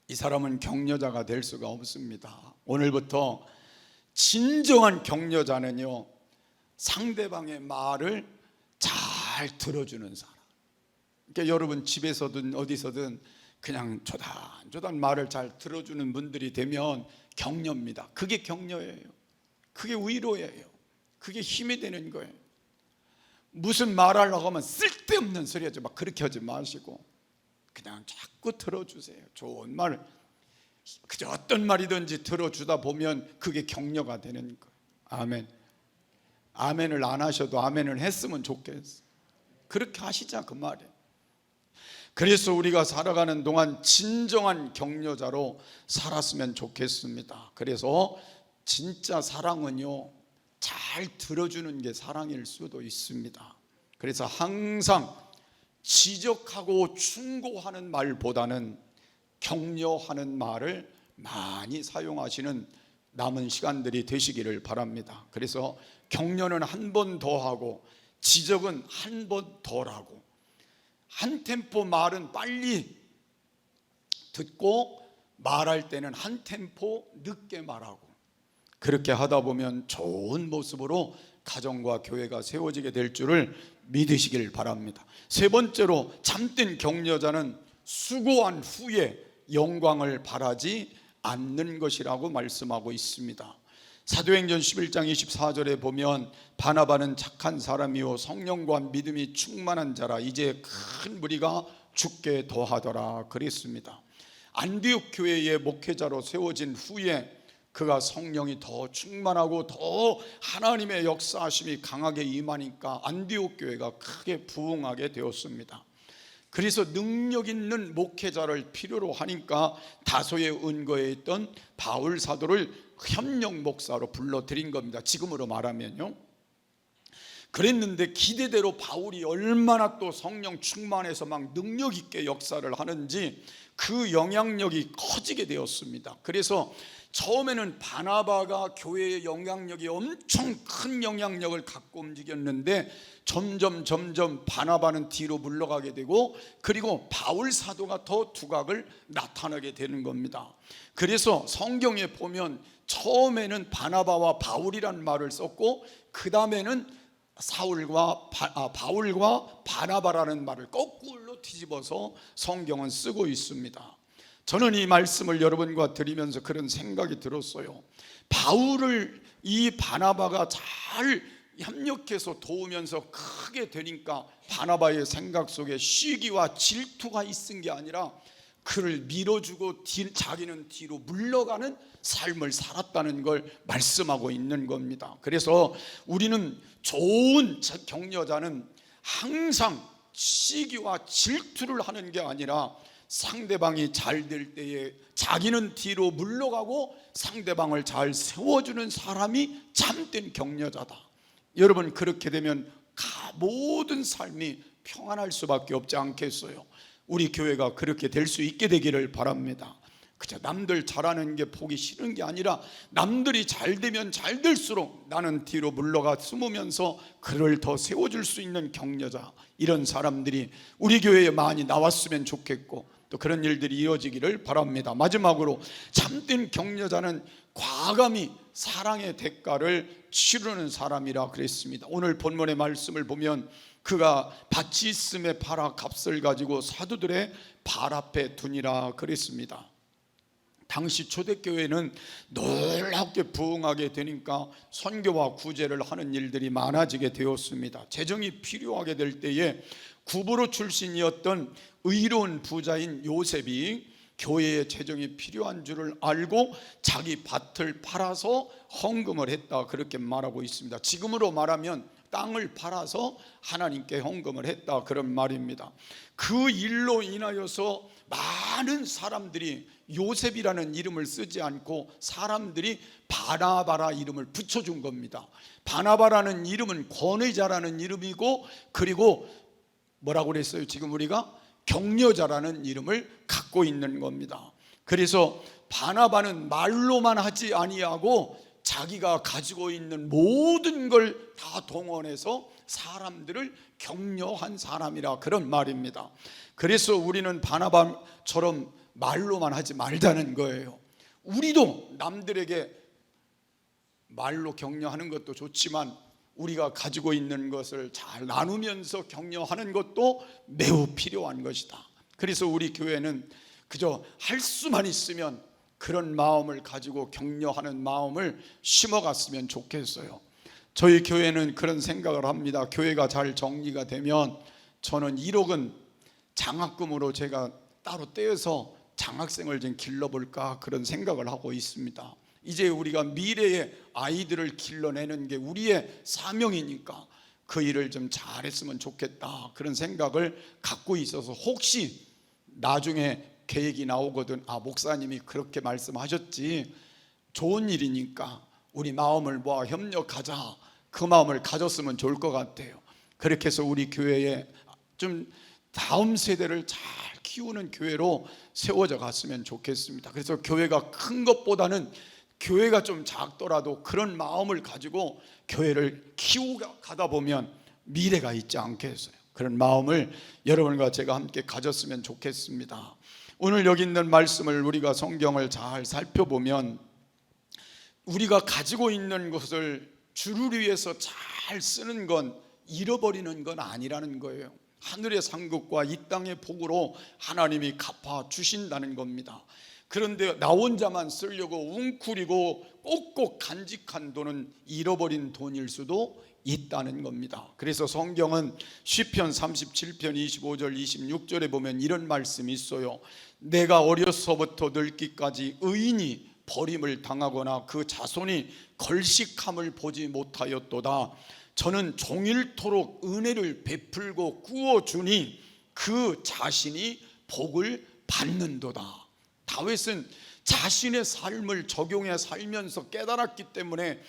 이 사람은 격려자가 될 수가 없습니다. 오늘부터 진정한 격려자는요, 상대방의 말을 잘 들어주는 사람. 그러니까 여러분 집에서든 어디서든 그냥 조단조단 말을 잘 들어주는 분들이 되면 격려입니다. 그게 격려예요. 그게 위로예요. 그게 힘이 되는 거예요. 무슨 말하려고 하면 쓸데없는 소리 하지 막 그렇게 하지 마시고 그냥 자꾸 들어주세요. 좋은 말, 그저 어떤 말이든지 들어주다 보면 그게 격려가 되는 거예요. 아멘. 아멘을 안 하셔도 아멘을 했으면 좋겠어요. 그렇게 하시자 그 말이에요. 그래서 우리가 살아가는 동안 진정한 격려자로 살았으면 좋겠습니다. 그래서 진짜 사랑은요, 잘 들어주는 게 사랑일 수도 있습니다. 그래서 항상 지적하고 충고하는 말보다는 격려하는 말을 많이 사용하시는 남은 시간들이 되시기를 바랍니다. 그래서 격려는 한 번 더 하고 지적은 한 번 덜 하고 한 템포 말은 빨리 듣고 말할 때는 한 템포 늦게 말하고 그렇게 하다 보면 좋은 모습으로 가정과 교회가 세워지게 될 줄을 믿으시길 바랍니다. 세 번째로 참된 격려자는 수고한 후에 영광을 바라지 않는 것이라고 말씀하고 있습니다. 사도행전 11장 24절에 보면 바나바는 착한 사람이요 성령과 믿음이 충만한 자라 이제 큰 무리가 죽게 더하더라 그랬습니다. 안디옥 교회의 목회자로 세워진 후에 그가 성령이 더 충만하고 더 하나님의 역사하심이 강하게 임하니까 안디옥 교회가 크게 부흥하게 되었습니다. 그래서 능력 있는 목회자를 필요로 하니까 다소의 은거에 있던 바울 사도를 협력 목사로 불러들인 겁니다. 지금으로 말하면요. 그랬는데 기대대로 바울이 얼마나 또 성령 충만해서 막 능력 있게 역사를 하는지 그 영향력이 커지게 되었습니다. 그래서 처음에는 바나바가 교회의 영향력이 엄청 큰 영향력을 갖고 움직였는데 점점 바나바는 뒤로 물러가게 되고 그리고 바울 사도가 더 두각을 나타나게 되는 겁니다. 그래서 성경에 보면 처음에는 바나바와 바울이란 말을 썼고 그 다음에는 바울과 바나바라는 말을 거꾸로 뒤집어서 성경은 쓰고 있습니다. 저는 이 말씀을 여러분과 드리면서 그런 생각이 들었어요. 바울을 이 바나바가 잘 협력해서 도우면서 크게 되니까 바나바의 생각 속에 시기와 질투가 있은 게 아니라 그를 밀어주고 자기는 뒤로 물러가는 삶을 살았다는 걸 말씀하고 있는 겁니다. 그래서 우리는 좋은 격려자는 항상 시기와 질투를 하는 게 아니라 상대방이 잘 될 때에 자기는 뒤로 물러가고 상대방을 잘 세워주는 사람이 참된 격려자다. 여러분 그렇게 되면 모든 삶이 평안할 수밖에 없지 않겠어요. 우리 교회가 그렇게 될 수 있게 되기를 바랍니다. 그저 남들 잘하는 게 보기 싫은 게 아니라 남들이 잘 되면 잘 될수록 나는 뒤로 물러가 숨으면서 그를 더 세워줄 수 있는 격려자, 이런 사람들이 우리 교회에 많이 나왔으면 좋겠고 또 그런 일들이 이어지기를 바랍니다. 마지막으로 참된 격려자는 과감히 사랑의 대가를 치르는 사람이라 그랬습니다. 오늘 본문의 말씀을 보면 그가 밭이 있음에 팔아 값을 가지고 사도들의 발 앞에 두니라 그랬습니다. 당시 초대교회는 놀랍게 부흥하게 되니까 선교와 구제를 하는 일들이 많아지게 되었습니다. 재정이 필요하게 될 때에 구부로 출신이었던 의로운 부자인 요셉이 교회에 재정이 필요한 줄을 알고 자기 밭을 팔아서 헌금을 했다, 그렇게 말하고 있습니다. 지금으로 말하면 땅을 팔아서 하나님께 헌금을 했다, 그런 말입니다. 그 일로 인하여서 많은 사람들이 요셉이라는 이름을 쓰지 않고 사람들이 바나바라 이름을 붙여준 겁니다. 바나바라는 이름은 권위자라는 이름이고, 그리고 뭐라고 그랬어요? 지금 우리가 격려자라는 이름을 갖고 있는 겁니다. 그래서 바나바는 말로만 하지 아니하고 자기가 가지고 있는 모든 걸 다 동원해서 사람들을 격려한 사람이라, 그런 말입니다. 그래서 우리는 바나바처럼 말로만 하지 말자는 거예요. 우리도 남들에게 말로 격려하는 것도 좋지만 우리가 가지고 있는 것을 잘 나누면서 격려하는 것도 매우 필요한 것이다. 그래서 우리 교회는 그저 할 수만 있으면 그런 마음을 가지고 격려하는 마음을 심어갔으면 좋겠어요. 저희 교회는 그런 생각을 합니다. 교회가 잘 정리가 되면 저는 1억은 장학금으로 제가 따로 떼어서 장학생을 좀 길러볼까, 그런 생각을 하고 있습니다. 이제 우리가 미래의 아이들을 길러내는 게 우리의 사명이니까 그 일을 좀 잘했으면 좋겠다, 그런 생각을 갖고 있어서 혹시 나중에 계획이 나오거든, 목사님이 그렇게 말씀하셨지, 좋은 일이니까 우리 마음을 모아 협력하자, 그 마음을 가졌으면 좋을 것 같아요. 그렇게 해서 우리 교회에 좀 다음 세대를 잘 키우는 교회로 세워져 갔으면 좋겠습니다. 그래서 교회가 큰 것보다는 교회가 좀 작더라도 그런 마음을 가지고 교회를 키우가다 보면 미래가 있지 않겠어요? 그런 마음을 여러분과 제가 함께 가졌으면 좋겠습니다. 오늘 여기 있는 말씀을 우리가 성경을 잘 살펴보면 우리가 가지고 있는 것을 주를 위해서 잘 쓰는 건 잃어버리는 건 아니라는 거예요. 하늘의 상급과 이 땅의 복으로 하나님이 갚아 주신다는 겁니다. 그런데 나 혼자만 쓰려고 웅크리고 꼭꼭 간직한 돈은 잃어버린 돈일 수도 있다는 겁니다. 그래서 성경은 시편 37편 25절 26절에 보면 이런 말씀이 있어요. 내가 어려서부터 늙기까지 의인이 버림을 당하거나 그 자손이 걸식함을 보지 못하였도다. 저는 종일토록 은혜를 베풀고 구워주니 그 자신이 복을 받는도다. 다윗은 자신의 삶을 적용해 살면서 깨달았기 때문에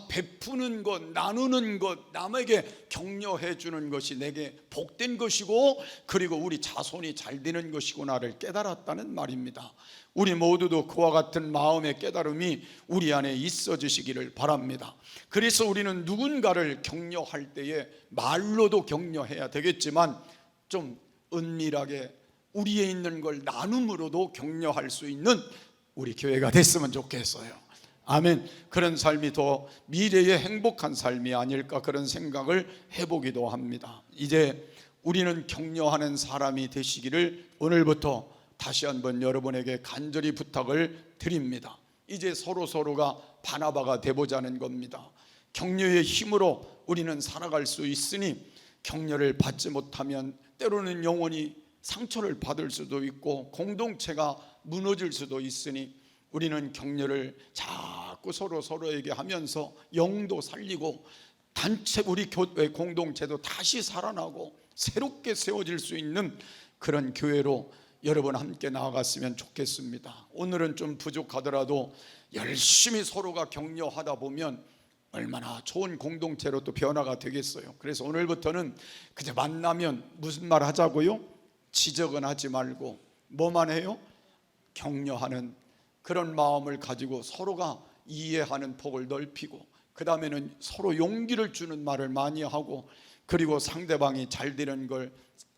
베푸는 것, 나누는 것, 남에게 격려해 주는 것이 내게 복된 것이고 그리고 우리 자손이 잘 되는 것이구나를 깨달았다는 말입니다. 우리 모두도 그와 같은 마음의 깨달음이 우리 안에 있어지시기를 바랍니다. 그래서 우리는 누군가를 격려할 때에 말로도 격려해야 되겠지만 좀 은밀하게 우리에 있는 걸 나눔으로도 격려할 수 있는 우리 교회가 됐으면 좋겠어요. 아멘. 그런 삶이 더 미래의 행복한 삶이 아닐까, 그런 생각을 해보기도 합니다. 이제 우리는 격려하는 사람이 되시기를 오늘부터 다시 한번 여러분에게 간절히 부탁을 드립니다. 이제 서로가 바나바가 되보자는 겁니다. 격려의 힘으로 우리는 살아갈 수 있으니 격려를 받지 못하면 때로는 영원히 상처를 받을 수도 있고 공동체가 무너질 수도 있으니 우리는 격려를 자꾸 서로에게 하면서 영도 살리고 단체 우리 교회 공동체도 다시 살아나고 새롭게 세워질 수 있는 그런 교회로 여러분 함께 나아갔으면 좋겠습니다. 오늘은 좀 부족하더라도 열심히 서로가 격려하다 보면 얼마나 좋은 공동체로 또 변화가 되겠어요. 그래서 오늘부터는 그저 만나면 무슨 말 하자고요? 지적은 하지 말고 뭐만 해요? 격려하는 그런 마음을 가지고 서로가 이해하는 폭을 넓히고, 그 다음에는 서로 용기를 주는 말을 많이 하고, 그리고 상대방이 잘 되는 걸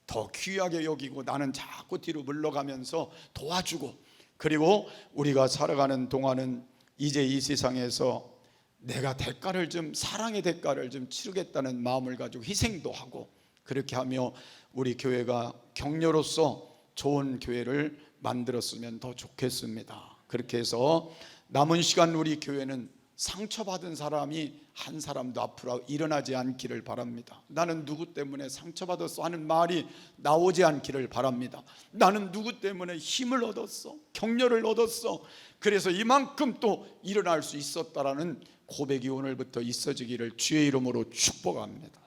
더 귀하게 여기고 나는 자꾸 뒤로 물러가면서 도와주고, 그리고 우리가 살아가는 동안은 이제 이 세상에서 내가 대가를 좀, 사랑의 대가를 좀 치르겠다는 마음을 가지고 희생도 하고, 그렇게 하며 우리 교회가 격려로서 좋은 교회를 만들었으면 더 좋겠습니다. 그렇게 해서 남은 시간 우리 교회는 상처받은 사람이 한 사람도 앞으로 일어나지 않기를 바랍니다. 나는 누구 때문에 상처받았어 하는 말이 나오지 않기를 바랍니다. 나는 누구 때문에 힘을 얻었어, 격려를 얻었어, 그래서 이만큼 또 일어날 수 있었다라는 고백이 오늘부터 있어지기를 주의 이름으로 축복합니다.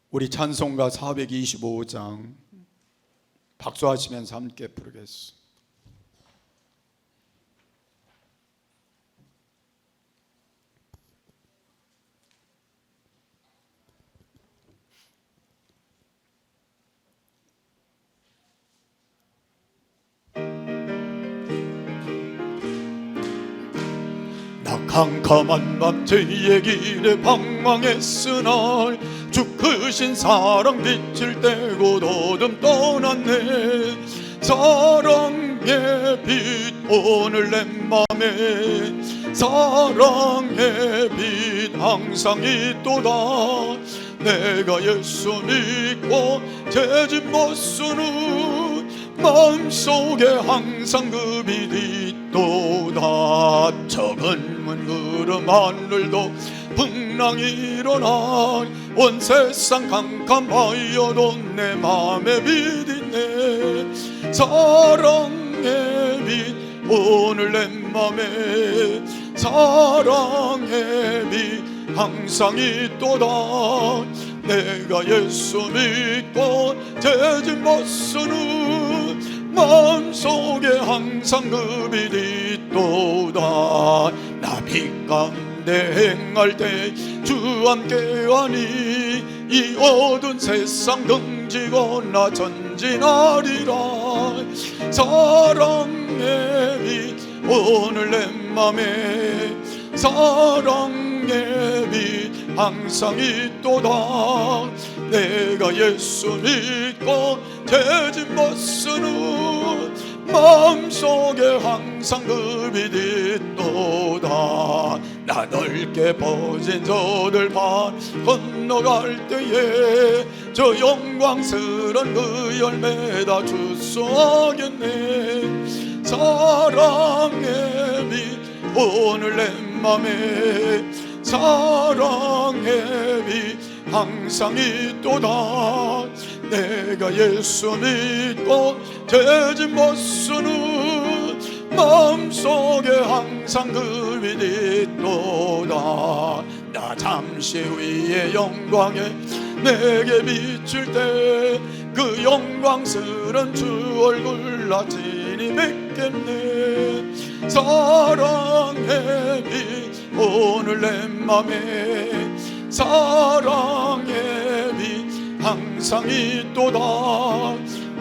우리 찬송가 425장 박수하시면서 함께 부르겠습니다. 캄캄한 밤 죄의 길에 방황했으나 주 크신 사랑 빛을 떼고 어둠 떠났네. 사랑의 빛 오늘 내 맘에, 사랑의 빛 항상 있도다. 내가 예수 믿고 죄짓 못 쓰는 마음속에 항상 그 빛이 있도다. 적은 문구름 하늘도 풍랑이 일어나 온 세상 캄캄하여도 내 맘에 빛 있네. 사랑의 빛 오늘 내 맘에, 사랑의 빛 항상 있도다. 내가 예수 믿고 죄짓 못 쓰는 마음속에 항상 그 빛이 있도다. 나 빛 가운데 행할 때 주 함께하니 이 어두운 세상 등지고 나 전진하리라. 사랑의 빛 오늘 내 맘에, 사랑의 빛 항상 있도다. 내가 예수 믿고 죄짓 못 쓰는 마음속에 항상 그 빛이 있도다. 나 넓게 퍼진 저들판 건너갈 때에 저 영광스런 그 열매 다 주소하겠네. 사랑의 빛 오늘 내 맘에, 사랑의 빛 항상 있도다. 내가 예수 믿고 죄짓 못 쓰는 마음속에 항상 그 빛이 있도다. 나 잠시 위의 영광에 내게 비출 때 그 영광스런 주 얼굴 나 진히 뵙겠네. 사랑의 빛 오늘 내 맘에, 사랑의 빛 항상 있도다.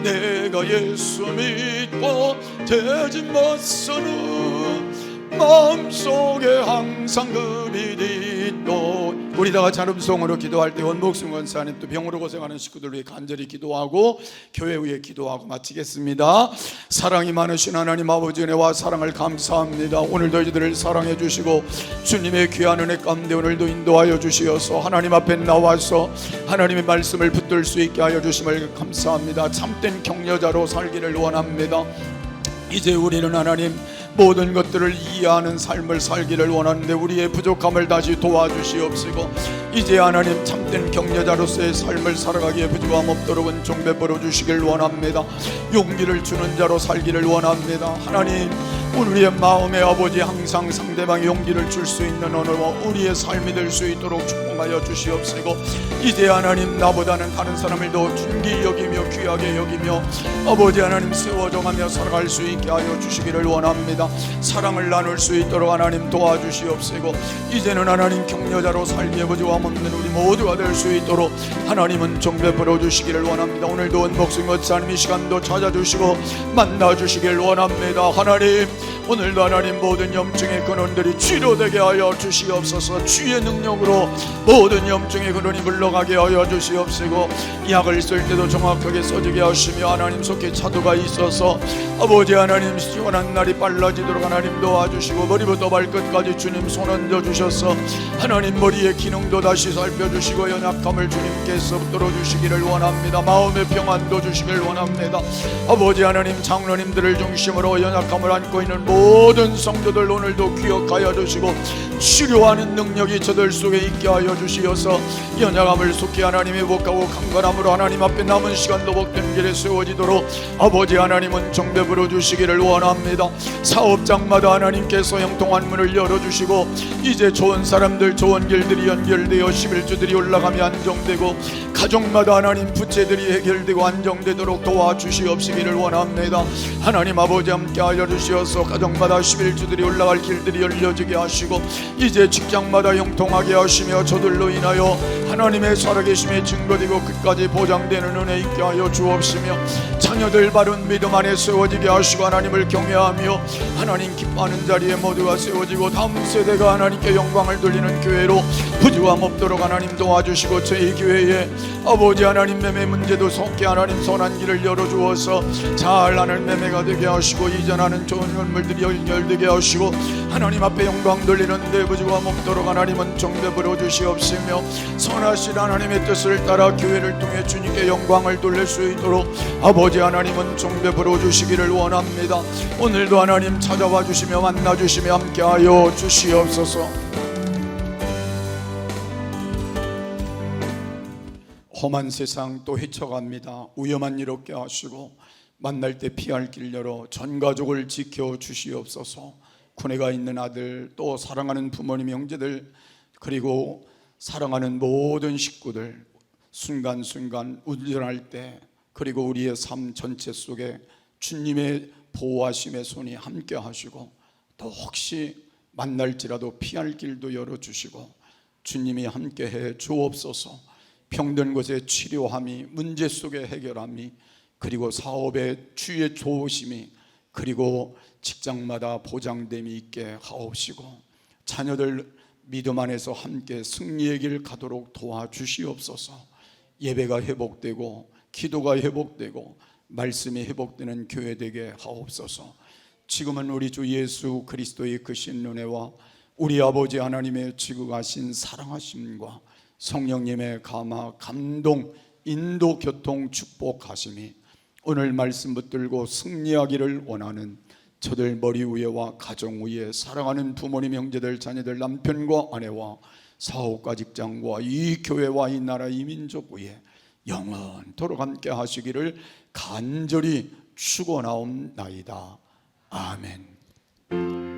내가 예수 믿고 죄짓 못 쓰는 마음속에 항상 그 빛이 있도. 우리 다 같이 찬음송으로 기도할 때 원목승 원사님 또 병으로 고생하는 식구들 위해 간절히 기도하고 교회 위해 기도하고 마치겠습니다. 사랑이 많으신 하나님 아버지 은혜와 사랑을 감사합니다. 오늘도 저희들을 사랑해 주시고 주님의 귀한 은혜 가운데 오늘도 인도하여 주시어서 하나님 앞에 나와서 하나님의 말씀을 붙들 수 있게 하여 주심을 감사합니다. 참된 격려자로 살기를 원합니다. 이제 우리는 하나님 모든 것들을 이해하는 삶을 살기를 원하는데 우리의 부족함을 다시 도와주시옵시고 이제 하나님 참된 격려자로서의 삶을 살아가기에 부족함 없도록 은총 베풀어 주시길 원합니다. 용기를 주는 자로 살기를 원합니다. 하나님 우리의 마음에 아버지 항상 상대방의 용기를 줄 수 있는 언어와 우리의 삶이 될 수 있도록 축복하여 주시옵시고, 이제 하나님 나보다는 다른 사람을 더 존귀히 여기며 귀하게 여기며 아버지 하나님 세워져가며 살아갈 수 있게 하여 주시기를 원합니다. 사랑을 나눌 수 있도록 하나님 도와주시옵시고, 이제는 하나님 격려자로 살기에 부족함 없는 우리 모두가 될 수 있도록 하나님은 종 베풀어 주시기를 원합니다. 오늘도 은복승 목사님 이 시간도 찾아주시고 만나주시길 원합니다. 하나님, 오늘도 하나님 모든 염증의 근원들이 치료되게 하여 주시옵소서. 주의 능력으로 모든 염증의 근원이 물러가게 하여 주시옵시고, 약을 쓸 때도 정확하게 써지게 하시며 하나님 속에 차도가 있어서 아버지 하나님 시원한 날이 빨라지도록 하나님 도와주시고, 머리부터 발끝까지 주님 손 얹어 주셔서 하나님 머리의 기능도 다시 살펴주시고 연약함을 주님께서 풀어주시기를 원합니다. 마음의 평안도 주시길 원합니다. 아버지 하나님, 장로님들을 중심으로 연약함을 안고 있는 모든 성도들 오늘도 기억하여 주시고 치료하는 능력이 저들 속에 있게 하여 주시어서 연약함을 속히 하나님 회복하고 강건함으로 하나님 앞에 남은 시간도 복된 길에 세워지도록 아버지 하나님은 종 베풀어 주시기를 원합니다. 사업장마다 하나님께서 형통한 문을 열어주시고 이제 좋은 사람들 좋은 길들이 연결되어 11주들이 올라가며 안정되고 가족마다 하나님 부채들이 해결되고 안정되도록 도와주시옵시기를 원합니다. 하나님 아버지 함께 하여 주시어서 가정마다 11주들이 올라갈 길들이 열려지게 하시고 이제 직장마다 형통하게 하시며 저들로 인하여 하나님의 살아계심이 증거되고 끝까지 보장되는 은혜 있게 하여 주옵시며 자녀들 바른 믿음 안에 세워지게 하시고 하나님을 경외하며 하나님 기뻐하는 자리에 모두가 세워지고 다음 세대가 하나님께 영광을 돌리는 교회로 부주함 없도록 하나님 도와주시고 저희 교회에 아버지 하나님 매매 문제도 속게 하나님 선한 길을 열어주어서 잘나는 매매가 되게 하시고 이전하는 좋은 건물들이 연결되게 하시고 하나님 앞에 영광 돌리는데 부주함 없도록 하나님은 종 베풀어 주시옵시며 선하신 하나님의 뜻을 따라 교회를 통해 주님께 영광을 돌릴 수 있도록 아버지 하나님은 종 베풀어 주시기를 원합니다. 오늘도 하나님 찾아와 주시며 만나 주시며 함께하여 주시옵소서. 험한 세상 또 헤쳐갑니다. 위험한 일 없게 하시고 만날 때 피할 길 열어 전 가족을 지켜 주시옵소서. 군에가 있는 아들 또 사랑하는 부모님 형제들 그리고 사랑하는 모든 식구들 순간순간 운전할 때 그리고 우리의 삶 전체 속에 주님의 보호하심의 손이 함께 하시고 또 혹시 만날지라도 피할 길도 열어주시고 주님이 함께해 주옵소서. 병든 곳에 치료함이 문제 속에 해결함이 그리고 사업의 주의 조심이 그리고 직장마다 보장됨이 있게 하옵시고 자녀들 믿음 안에서 함께 승리의 길 가도록 도와주시옵소서. 예배가 회복되고 기도가 회복되고 말씀이 회복되는 교회 되게 하옵소서. 지금은 우리 주 예수 그리스도의 크신 은혜와 우리 아버지 하나님의 지극하신 사랑하심과 성령님의 감화 감동 인도 교통 축복하심이 오늘 말씀 붙들고 승리하기를 원하는 저들 머리 위에와 가정 위에 사랑하는 부모님 형제들 자녀들 남편과 아내와 사업과 직장과 이 교회와 이 나라 이 민족 위에 영원토록 함께 하시기를 간절히 축원하옵나이다. 아멘.